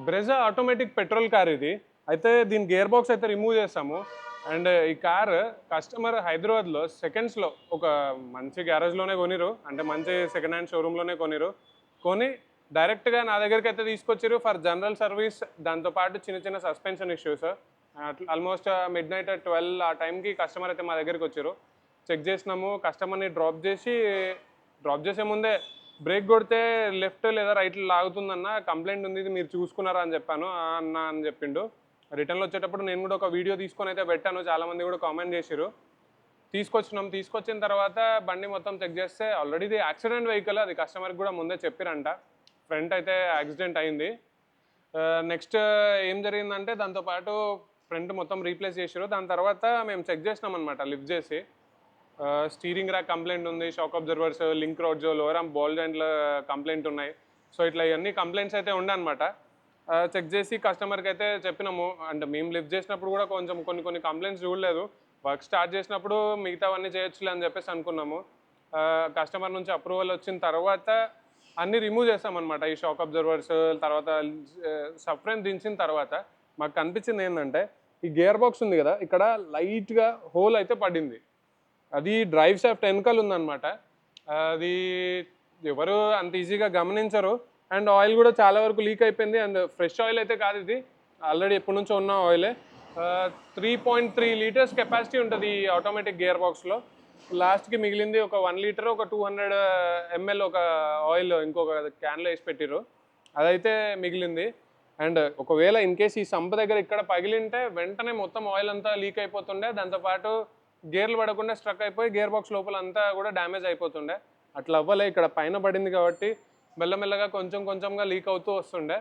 Brezza automatic petrol car ఇది. అయితే దీని గేర్ బాక్స్ అయితే రిమూవ్ చేసాము. అండ్ ఈ కార్ కస్టమర్ హైదరాబాద్‌లో సెకండ్స్‌లో ఒక మంచి గ్యారేజ్‌లోనే కొనిర్రు. అంటే మంచి సెకండ్ హ్యాండ్ షోరూమ్‌లోనే కొనిర్రు. కొని డైరెక్ట్‌గా నా దగ్గరికైతే తీసుకొచ్చిర్రు ఫర్ జనరల్ సర్వీస్. దాంతో పాటు చిన్న చిన్న సస్పెన్షన్ ఇష్యూస్. అట్లా ఆల్మోస్ట్ మిడ్‌నైట్ 12 ఆ టైంకి కస్టమర్ అయితే మా దగ్గరికొచ్చిర్రు. చెక్ చేసినాము. కస్టమర్‌ని డ్రాప్ చేసే ముందే బ్రేక్ కొడితే లెఫ్ట్ లేదా రైట్ లాగుతుందన్న కంప్లైంట్ ఉంది, ఇది మీరు చూసుకున్నారా అని చెప్పాను. "ఆ అన్న" అని చెప్పిండు. రిటర్న్లో వచ్చేటప్పుడు నేను కూడా ఒక వీడియో తీసుకొని అయితే పెట్టాను. చాలామంది కూడా కామెంట్ చేసిర్రు. తీసుకొచ్చిన తర్వాత బండి మొత్తం చెక్ చేస్తే ఆల్రెడీ ఇది యాక్సిడెంట్ వెహికల్. అది కస్టమర్కి కూడా ముందే చెప్పిరంట. ఫ్రంట్ అయితే యాక్సిడెంట్ అయింది. నెక్స్ట్ ఏం జరిగిందంటే దాంతోపాటు ఫ్రంట్ మొత్తం రీప్లేస్ చేసిర్రు. దాని తర్వాత మేము చెక్ చేసినామన్నమాట లిఫ్ట్ చేసి. స్టీరింగ్ ర్యాక్ కంప్లైంట్ ఉంది, shock absorbers, link rods, lower arm ball జాయింట్ల కంప్లైంట్ ఉన్నాయి. సో ఇట్లా ఇవన్నీ కంప్లైంట్స్ అయితే ఉండే అనమాట. చెక్ చేసి కస్టమర్కి అయితే చెప్పినాము. అంటే మేము లిఫ్ట్ చేసినప్పుడు కూడా కొంచెం కొన్ని కంప్లైంట్స్ చూడలేదు. వర్క్ స్టార్ట్ చేసినప్పుడు మిగతావన్నీ చేయొచ్చులే అని చెప్పేసి అనుకున్నాము. కస్టమర్ నుంచి అప్రూవల్ వచ్చిన తర్వాత అన్నీ రిమూవ్ చేస్తామన్నమాట. ఈ షాక్ అబ్జర్వర్స్ తర్వాత సఫ్రెన్ దించిన తర్వాత మాకు కనిపించింది ఏంటంటే ఈ గేర్ బాక్స్ ఉంది కదా, ఇక్కడ లైట్గా హోల్ అయితే పడింది. అది డ్రైవ్ షాఫ్ట్ వెనకాల ఉందన్నమాట. అది ఎవరు అంత ఈజీగా గమనించరు. అండ్ ఆయిల్ కూడా చాలా వరకు లీక్ అయిపోయింది. అండ్ ఫ్రెష్ ఆయిల్ అయితే కాదు ఇది, ఆల్రెడీ ఎప్పటి నుంచో ఉన్న ఆయిలే. 3.3 లీటర్స్ కెపాసిటీ ఉంటుంది ఈ ఆటోమేటిక్ గేర్ బాక్స్లో. లాస్ట్కి మిగిలింది ఒక 1 లీటర్, ఒక 200 ఎంఎల్ ఒక ఆయిల్ ఇంకొక క్యాన్లో వేసి పెట్టిర్రు. అదైతే మిగిలింది. అండ్ ఒకవేళ ఇన్ కేస్ ఈ సంప్ దగ్గర ఇక్కడ పగిలింటే వెంటనే మొత్తం ఆయిల్ అంతా లీక్ అయిపోతుండే. దాంతోపాటు గేర్లు పడకుండా స్ట్రక్ అయిపోయి గేర్ బాక్స్ లోపల అంతా కూడా డ్యామేజ్ అయిపోతుండే. అట్లా అవ్వలే, ఇక్కడ పైన పడింది కాబట్టి మెల్లమెల్లగా కొంచెంగా లీక్ అవుతూ వస్తుండే.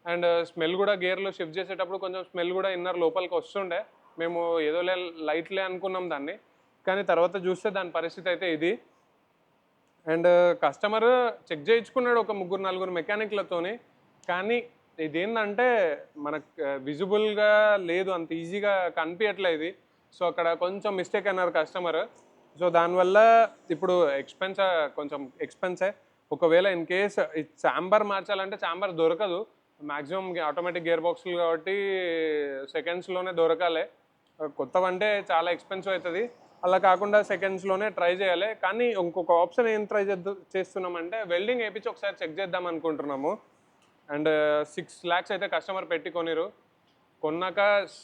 అండ్ స్మెల్ కూడా గేర్లు షిఫ్ట్ చేసేటప్పుడు కొంచెం స్మెల్ కూడా ఇన్నర్ లోపలికి వస్తుండే. మేము ఏదో లైట్లే అనుకున్నాం దాన్ని, కానీ తర్వాత చూస్తే దాని పరిస్థితి అయితే ఇది. అండ్ కస్టమర్ చెక్ చేయించుకున్నాడు ఒక 3-4 మెకానిక్లతోని. కానీ ఇదేంటంటే మనకు విజిబుల్గా లేదు, అంత ఈజీగా కనిపించట్లే ఇది. సో అక్కడ కొంచెం మిస్టేక్ అన్నారు కస్టమర్. సో దానివల్ల ఇప్పుడు కొంచెం ఎక్స్పెన్సే. ఒకవేళ ఇన్ కేస్ ఈ ఛాంబర్ మార్చాలంటే ఛాంబర్ దొరకదు. మ్యాక్సిమం ఆటోమేటిక్ గేర్ బాక్సులు కాబట్టి సెకండ్స్లోనే దొరకాలి. కొత్తవంటే చాలా ఎక్స్పెన్సివ్ అవుతుంది. అలా కాకుండా సెకండ్స్లోనే ట్రై చేయాలి. కానీ ఇంకొక ఆప్షన్ ఏం ట్రై చేస్తున్నామంటే వెల్డింగ్ వేయించి ఒకసారి చెక్ చేద్దాం అనుకుంటున్నాము. అండ్ 6 lakhs అయితే కస్టమర్ పెట్టి కొనిరు. కొన్నాక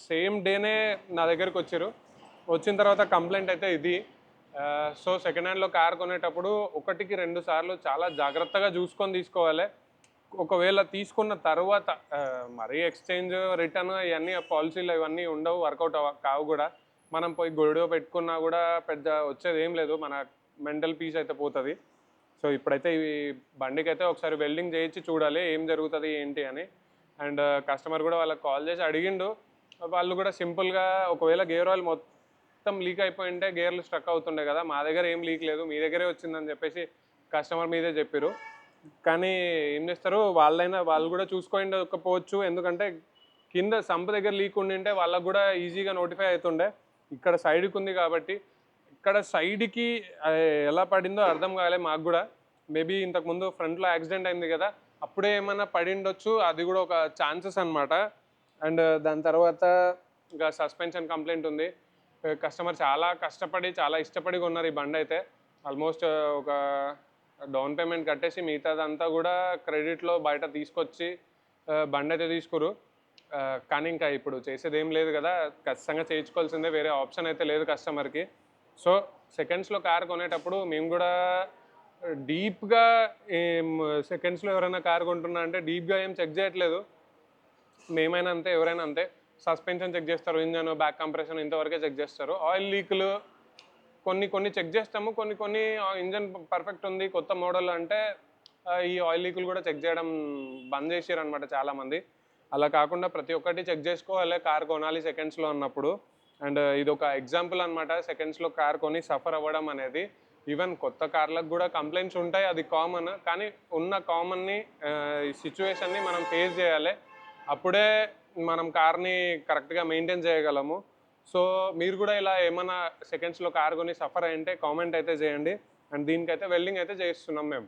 సేమ్ డేనే నా దగ్గరికి వచ్చారు. వచ్చిన తర్వాత కంప్లైంట్ అయితే ఇది. సో సెకండ్ హ్యాండ్లో కార్ కొనేటప్పుడు 1-2 సార్లు చాలా జాగ్రత్తగా చూసుకొని తీసుకోవాలి. ఒకవేళ తీసుకున్న తర్వాత మరీ ఎక్స్చేంజ్, రిటర్న్ ఇవన్నీ పాలసీలు ఇవన్నీ ఉండవు, వర్కౌట్ కావు కూడా. మనం పోయి గొడవ పెట్టుకున్నా కూడా పెద్ద వచ్చేది ఏం లేదు, మన మెంటల్ పీస్ అయితే పోతుంది. సో ఇప్పుడైతే ఈ బండికైతే ఒకసారి వెల్డింగ్ చేయించి చూడాలి ఏం జరుగుతుంది ఏంటి అని. అండ్ కస్టమర్ కూడా వాళ్ళకి కాల్ చేసి అడిగిండు. వాళ్ళు కూడా సింపుల్గా ఒకవేళ గేర్ ఆయిల్ మొత్తం లీక్ అయిపోయి ఉంటే గేర్లు స్ట్రక్ అవుతుండే కదా, మా దగ్గర ఏం లీక్ లేదు, మీ దగ్గరే వచ్చిందని చెప్పేసి కస్టమర్ మీదే చెప్పారు. కానీ ఏం చేస్తారు, వాళ్ళు కూడా చూసుకోకపోవచ్చు. ఎందుకంటే కింద సంప్ దగ్గర లీక్ ఉండింటే వాళ్ళకు కూడా ఈజీగా నోటిఫై అవుతుండే. ఇక్కడ సైడ్కి ఉంది కాబట్టి ఇక్కడ సైడ్కి ఎలా పడిందో అర్థం కాలే మాకు కూడా. మేబీ ఇంతకుముందు ఫ్రంట్లో యాక్సిడెంట్ అయింది కదా, అప్పుడే ఏమైనా పడి ఉండొచ్చు, అది కూడా ఒక ఛాన్సెస్ అనమాట. అండ్ దాని తర్వాత ఇంకా సస్పెన్షన్ కంప్లైంట్ ఉంది. కస్టమర్ చాలా కష్టపడి చాలా ఇష్టపడి కొన్నారు ఈ బండి అయితే. ఆల్మోస్ట్ ఒక డౌన్ పేమెంట్ కట్టేసి మిగతాదంతా కూడా క్రెడిట్లో బయట తీసుకొచ్చి బండి అయితే తీసుకురు. కానీ ఇంకా ఇప్పుడు చేసేది ఏం లేదు కదా, ఖచ్చితంగా చేయించుకోవాల్సిందే, వేరే ఆప్షన్ అయితే లేదు కస్టమర్కి. సో సెకండ్స్లో కార్ కొనేటప్పుడు మేము కూడా డీప్గా సెకండ్స్లో ఎవరైనా కార్ కొంటున్నా అంటే డీప్గా ఏం చెక్ చేయట్లేదు. మేమైనా అంతే, ఎవరైనా అంతే. సస్పెన్షన్ చెక్ చేస్తారు, ఇంజన్, బ్యాక్ కంప్రెషన్ ఇంతవరకే చెక్ చేస్తారు. ఆయిల్ లీకులు కొన్ని చెక్ చేస్తాము. కొన్ని ఇంజన్ పర్ఫెక్ట్ ఉంది, కొత్త మోడల్ అంటే ఈ ఆయిల్ లీకులు కూడా చెక్ చేయడం బంద్ చేసారు అనమాట చాలామంది. అలా కాకుండా ప్రతి ఒక్కటి చెక్ చేసుకోవాలి కార్ కొనాలి సెకండ్స్లో అన్నప్పుడు. అండ్ ఇది ఒక ఎగ్జాంపుల్ అనమాట, సెకండ్స్లో కార్ కొని సఫర్ అవ్వడం అనేది. ఈవెన్ కొత్త కార్లకు కూడా కంప్లైంట్స్ ఉంటాయి, అది కామన్. కానీ ఉన్న కామన్ని ఈ సిచ్యువేషన్ని మనం ఫేస్ చేయాలి. అప్పుడే మనం కార్ని కరెక్ట్గా మెయింటైన్ చేయగలము. సో మీరు కూడా ఇలా ఏమైనా సెకండ్స్లో కార్ కొని సఫర్ అయ్యింటే కామెంట్ అయితే చేయండి. అండ్ దీనికైతే వెల్డింగ్ అయితే చేస్తున్నాం మేము.